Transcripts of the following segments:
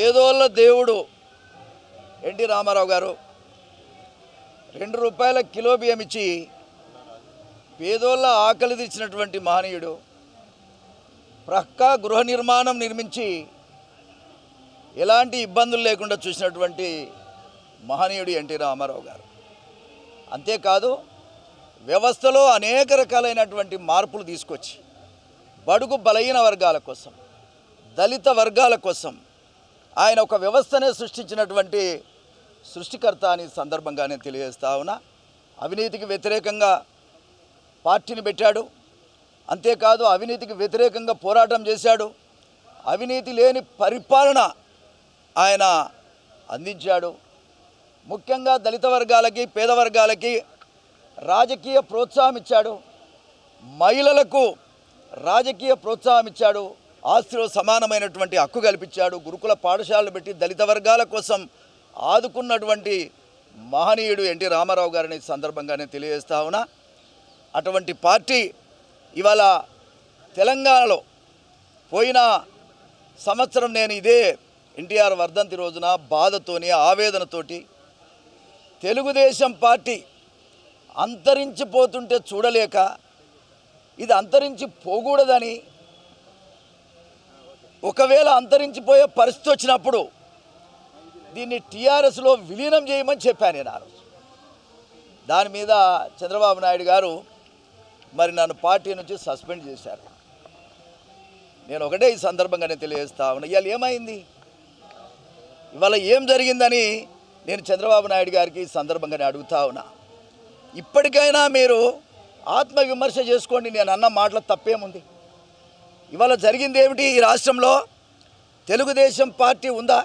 పేదోళ్ళ దేవుడు ఎన్టీ రామారావు గారు 2 రూపాయల కిలో బియ్యం ఇచ్చి పేదోళ్ళ ఆకలి తీర్చినటువంటి మహనీయుడు. ప్రక్కా గృహ నిర్మాణం నిర్మించి ఎలాంటి ఇబ్బందులు లేకుండా చూసినటువంటి మహనీయుడు ఎన్టీ రామారావు గారు. అంతేకాదు వ్యవస్థలో అనేక రకాలైనటువంటి మార్పులు తీసుకొచ్చి బడుగు బలహీన వర్గాల కోసం, దళిత వర్గాల కోసం ఆయన ఒక వ్యవస్థనే సృష్టించినటువంటి సృష్టికర్త అని సందర్భంగానే తెలియజేస్తా ఉన్నా. అవినీతికి వ్యతిరేకంగా పార్టీని పెట్టాడు. అంతేకాదు అవినీతికి వ్యతిరేకంగా పోరాటం చేశాడు. అవినీతి లేని పరిపాలన ఆయన అందించాడు. ముఖ్యంగా దళిత వర్గాలకి, పేద వర్గాలకి రాజకీయ ప్రోత్సాహం ఇచ్చాడు. మహిళలకు రాజకీయ ప్రోత్సాహం ఇచ్చాడు. ఆస్తిలో సమానమైనటువంటి హక్కు కల్పించాడు. గురుకుల పాఠశాలలు పెట్టి దళిత వర్గాల కోసం ఆదుకున్నటువంటి మహనీయుడు ఎన్టీ రామారావు గారిని సందర్భంగానే తెలియజేస్తా ఉన్నా. అటువంటి పార్టీ ఇవాళ తెలంగాణలో పోయిన సంవత్సరం నేను ఇదే ఎన్టీఆర్ వర్ధంతి రోజున బాధతోని, ఆవేదనతోటి తెలుగుదేశం పార్టీ అంతరించిపోతుంటే చూడలేక ఇది అంతరించి పోకూడదని, ఒకవేళ అంతరించిపోయే పరిస్థితి వచ్చినప్పుడు దీన్ని టీఆర్ఎస్లో విలీనం చేయమని చెప్పాను నేను ఆ రోజు. దాని మీద చంద్రబాబు నాయుడు గారు మరి నన్ను పార్టీ నుంచి సస్పెండ్ చేశారు. నేను ఒకటే ఈ సందర్భంగానే తెలియజేస్తా ఉన్నా, ఇవాళ ఏమైంది, ఇవాళ ఏం జరిగిందని నేను చంద్రబాబు నాయుడు గారికి ఈ సందర్భంగానే అడుగుతా ఉన్నా. ఇప్పటికైనా మీరు ఆత్మవిమర్శ చేసుకోండి. నేను అన్న మాటలో తప్పేముంది? ఇవాళ జరిగింది ఏమిటి? ఈ రాష్ట్రంలో తెలుగుదేశం పార్టీ ఉందా?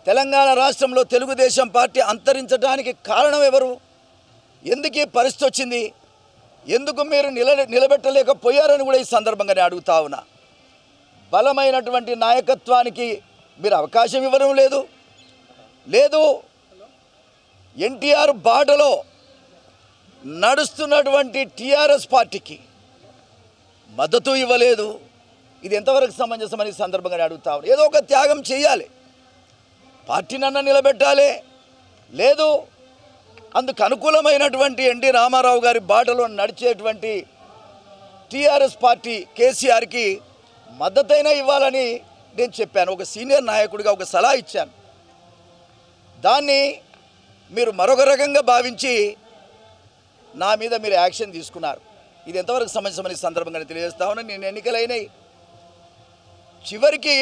తెలంగాణ రాష్ట్రంలో తెలుగుదేశం పార్టీ అంతరించడానికి కారణం ఎవరు? ఎందుకు ఈ పరిస్థితి వచ్చింది? ఎందుకు మీరు నిలబెట్టలేకపోయారని కూడా ఈ సందర్భంగానే అడుగుతా ఉన్నా. బలమైనటువంటి నాయకత్వానికి మీరు అవకాశం ఇవ్వడం లేదు. ఎన్టీఆర్ బాటలో నడుస్తున్నటువంటి టీఆర్ఎస్ పార్టీకి మద్దతు ఇవ్వలేదు. ఇది ఎంతవరకు సమంజసమని సందర్భంగా అడుగుతా ఉన్నా. ఏదో ఒక త్యాగం చేయాలి, పార్టీనన్నా నిలబెట్టాలి. లేదు అందుకు అనుకూలమైనటువంటి ఎన్టీ రామారావు గారి బాటలో నడిచేటువంటి టీఆర్ఎస్ పార్టీ కేసీఆర్కి మద్దతైనా ఇవ్వాలని నేను చెప్పాను. ఒక సీనియర్ నాయకుడిగా ఒక సలహా ఇచ్చాను. దాన్ని మీరు మరొక రకంగా భావించి నా మీద మీరు యాక్షన్ తీసుకున్నారు. ఇది ఎంతవరకు సమంజసమని సందర్భంగా తెలియజేస్తా ఉన్నా. నేను ఎన్నికలైనవి చివరికి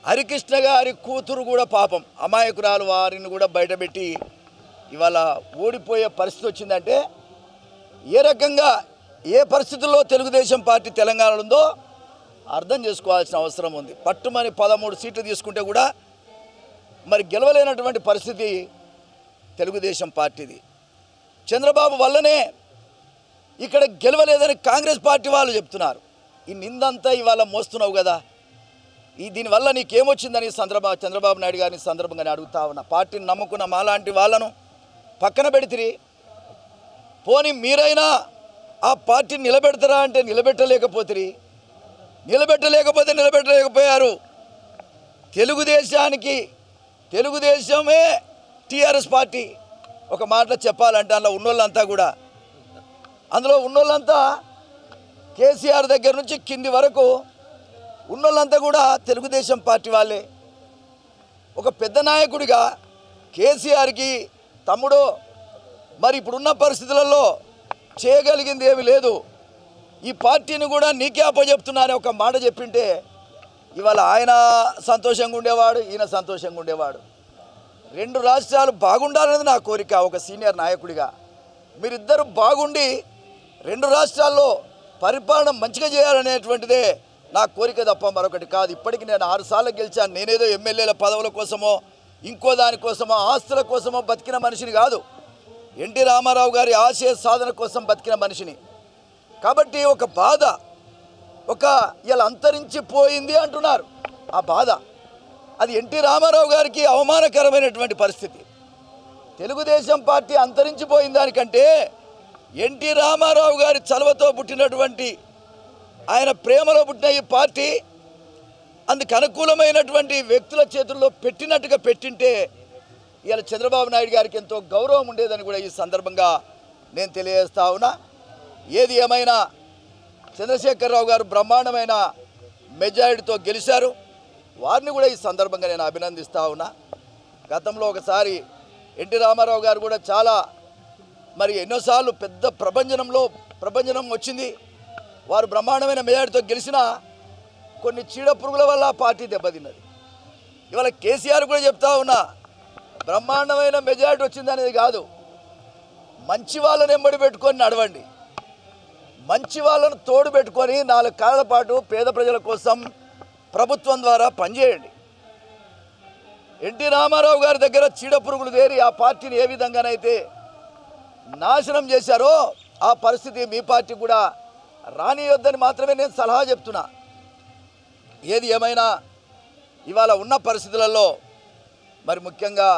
హరికృష్ణ గారి కూతురు కూడా పాపం అమాయకురాలు, వారిని కూడా బయటపెట్టి ఇవాళ ఓడిపోయే పరిస్థితి వచ్చిందంటే ఏ రకంగా, ఏ పరిస్థితుల్లో తెలుగుదేశం పార్టీ తెలంగాణలో ఉందో అర్థం చేసుకోవాల్సిన అవసరం ఉంది. పట్టుమని 13 సీట్లు తీసుకుంటే కూడా మరి గెలవలేనటువంటి పరిస్థితి తెలుగుదేశం పార్టీది. చంద్రబాబు వల్లనే ఇక్కడ గెలవలేదని కాంగ్రెస్ పార్టీ వాళ్ళు చెప్తున్నారు. ఈ నిందంతా ఇవాళ మోస్తున్నావు కదా, దీనివల్ల నీకేమొచ్చిందని చంద్రబాబు నాయుడు గారిని సందర్భంగానే అడుగుతా ఉన్నా. పార్టీని నమ్ముకున్న మాలాంటి వాళ్ళను పక్కన పెడితిరి. పోనీ మీరైనా ఆ పార్టీని నిలబెడతారా అంటే నిలబెట్టలేకపోయారు. తెలుగుదేశమే టీఆర్ఎస్ పార్టీ. ఒక మాటలో చెప్పాలంటే అందులో ఉన్నోళ్ళంతా కేసీఆర్ దగ్గర నుంచి కింది వరకు ఉన్నోళ్ళంతా కూడా తెలుగుదేశం పార్టీ వాళ్ళే. ఒక పెద్ద నాయకుడిగా కేసీఆర్కి తమ్ముడు మరి ఇప్పుడున్న పరిస్థితులలో చేయగలిగింది ఏమీ లేదు, ఈ పార్టీని కూడా నీకే అప్పచెప్తున్నా అని ఒక మాట చెప్పింటే ఇవాళ ఆయన సంతోషంగా ఉండేవాడు, ఈయన సంతోషంగా ఉండేవాడు. 2 రాష్ట్రాలు బాగుండాలనేది నా కోరిక. ఒక సీనియర్ నాయకుడిగా మీరిద్దరు బాగుండి 2 రాష్ట్రాల్లో పరిపాలన మంచిగా చేయాలనేటువంటిదే నా కోరిక తప్ప మరొకటి కాదు. ఇప్పటికి నేను 6 సార్లు గెలిచాను. నేనేదో ఎమ్మెల్యేల పదవుల కోసమో ఇంకో దానికోసమో ఆస్తుల కోసమో బతికిన మనిషిని కాదు. ఎన్టీ రామారావు గారి ఆశయ సాధన కోసం బతికిన మనిషిని. కాబట్టి ఒక బాధ, ఇలా అంతరించిపోయింది అంటున్నారు. ఆ బాధ అది ఎన్టీ రామారావు గారికి అవమానకరమైనటువంటి పరిస్థితి. తెలుగుదేశం పార్టీ అంతరించిపోయిన దానికంటే ఎన్టీ రామారావు గారి చలవతో పుట్టినటువంటి, ఆయన ప్రేమలో పుట్టిన ఈ పార్టీ అందుకు అనుకూలమైనటువంటి వ్యక్తుల చేతుల్లో పెట్టినట్టుగా పెట్టింటే ఇవాళ చంద్రబాబు నాయుడు గారికి ఎంతో గౌరవం ఉండేదని కూడా ఈ సందర్భంగా నేను తెలియజేస్తా ఉన్నా. ఏది ఏమైనా చంద్రశేఖరరావు గారు బ్రహ్మాండమైన మెజారిటీతో గెలిచారు. వారిని కూడా ఈ సందర్భంగా నేను అభినందిస్తా ఉన్నా. గతంలో ఒకసారి ఎన్టీ రామారావు గారు కూడా చాలా ఎన్నోసార్లు పెద్ద ప్రభంజనం వచ్చింది. వారు బ్రహ్మాండమైన మెజారిటీతో గెలిచినా కొన్ని చీడ పురుగుల వల్ల పార్టీ దెబ్బతిన్నది. ఇవాళ కేసీఆర్ కూడా చెప్తా ఉన్నా, బ్రహ్మాండమైన మెజారిటీ వచ్చింది అనేది కాదు, మంచి వాళ్ళని ఎంబడి పెట్టుకొని నడవండి, మంచి వాళ్ళను తోడు పెట్టుకొని 4 కాలాల పాటు పేద ప్రజల కోసం ప్రభుత్వం ద్వారా పనిచేయండి. ఎన్టీ రామారావు గారి దగ్గర చీడ పురుగులు దేరి ఆ పార్టీని ఏ విధంగానైతే నాశనం చేశారో ఆ పరిస్థితి మీ పార్టీ కూడా రానియొద్దని మాత్రమే నేను సలహా చెప్తున్నా. ఏది ఏమైనా ఇవాళ ఉన్న పరిస్థితులలో ముఖ్యంగా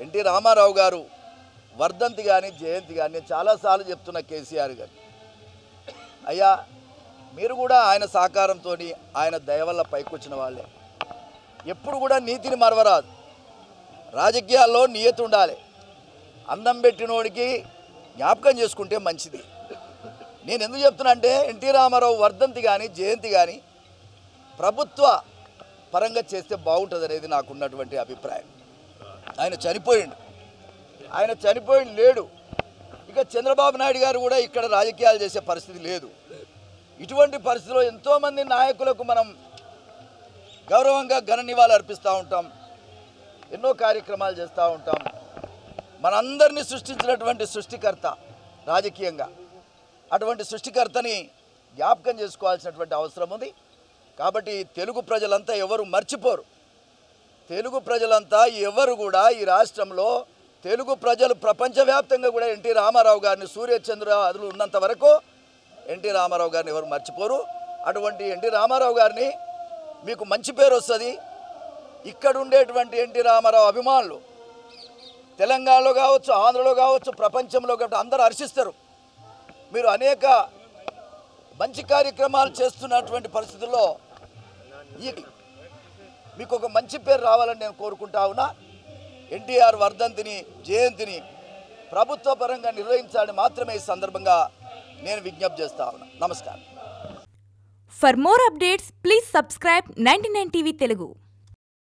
ఎన్టీ రామారావు గారు వర్ధంతి కానీ జయంతి కానీ నేను చాలాసార్లు చెప్తున్నా కేసీఆర్ గారు, అయ్యా మీరు కూడా ఆయన సహకారంతో ఆయన దయ వల్ల పైకొచ్చిన వాళ్ళే. ఎప్పుడు కూడా నీతిని మరవరాదు, రాజకీయాల్లో నియతి ఉండాలి. అన్నం పెట్టినోడికి జ్ఞాపకం చేసుకుంటే మంచిది. నేను ఎందుకు చెప్తున్నా అంటే ఎన్టీ రామారావు వర్ధంతి కానీ జయంతి కానీ ప్రభుత్వ పరంగా చేస్తే బాగుంటుంది అనేది నాకున్నటువంటి అభిప్రాయం. ఆయన చనిపోయిండు లేడు. ఇక చంద్రబాబు నాయుడు గారు కూడా ఇక్కడ రాజకీయాలు చేసే పరిస్థితి లేదు. ఇటువంటి పరిస్థితిలో ఎంతోమంది నాయకులకు మనం గౌరవంగా ఘన నివాళులు అర్పిస్తూ ఉంటాం, ఎన్నో కార్యక్రమాలు చేస్తూ ఉంటాం. మనందరినీ సృష్టించినటువంటి సృష్టికర్త రాజకీయంగా, అటువంటి సృష్టికర్తని జ్ఞాపకం చేసుకోవాల్సినటువంటి అవసరం ఉంది. కాబట్టి తెలుగు ప్రజలంతా ఎవరు మర్చిపోరు. తెలుగు ప్రజలంతా ఎవరు కూడా ఈ రాష్ట్రంలో తెలుగు ప్రజలు ప్రపంచవ్యాప్తంగా కూడా ఎన్టీ రామారావు గారిని సూర్యచంద్రులు ఉన్నంత వరకు ఎన్టీ రామారావు గారిని ఎవరు మర్చిపోరు. అటువంటి ఎన్టీ రామారావు గారిని మీకు మంచి పేరు వస్తుంది. ఇక్కడ ఉండేటువంటి ఎన్టీ రామారావు అభిమానులు తెలంగాణలో కావచ్చు, ఆంధ్రలో కావచ్చు, ప్రపంచంలో కావచ్చు అందరూ హర్షిస్తారు. మీరు అనేక మంచి కార్యక్రమాలు చేస్తున్నటువంటి పరిస్థితుల్లో మీకు ఒక మంచి పేరు రావాలని నేను కోరుకుంటా ఉన్నా. ఎన్టీఆర్ వర్ధంతిని జయంతిని ప్రభుత్వ పరంగా నిర్వహించాలని మాత్రమే ఈ సందర్భంగా నేను విజ్ఞప్తి చేస్తా ఉన్నా. నమస్కారం. For more updates please subscribe 99 TV Telugu.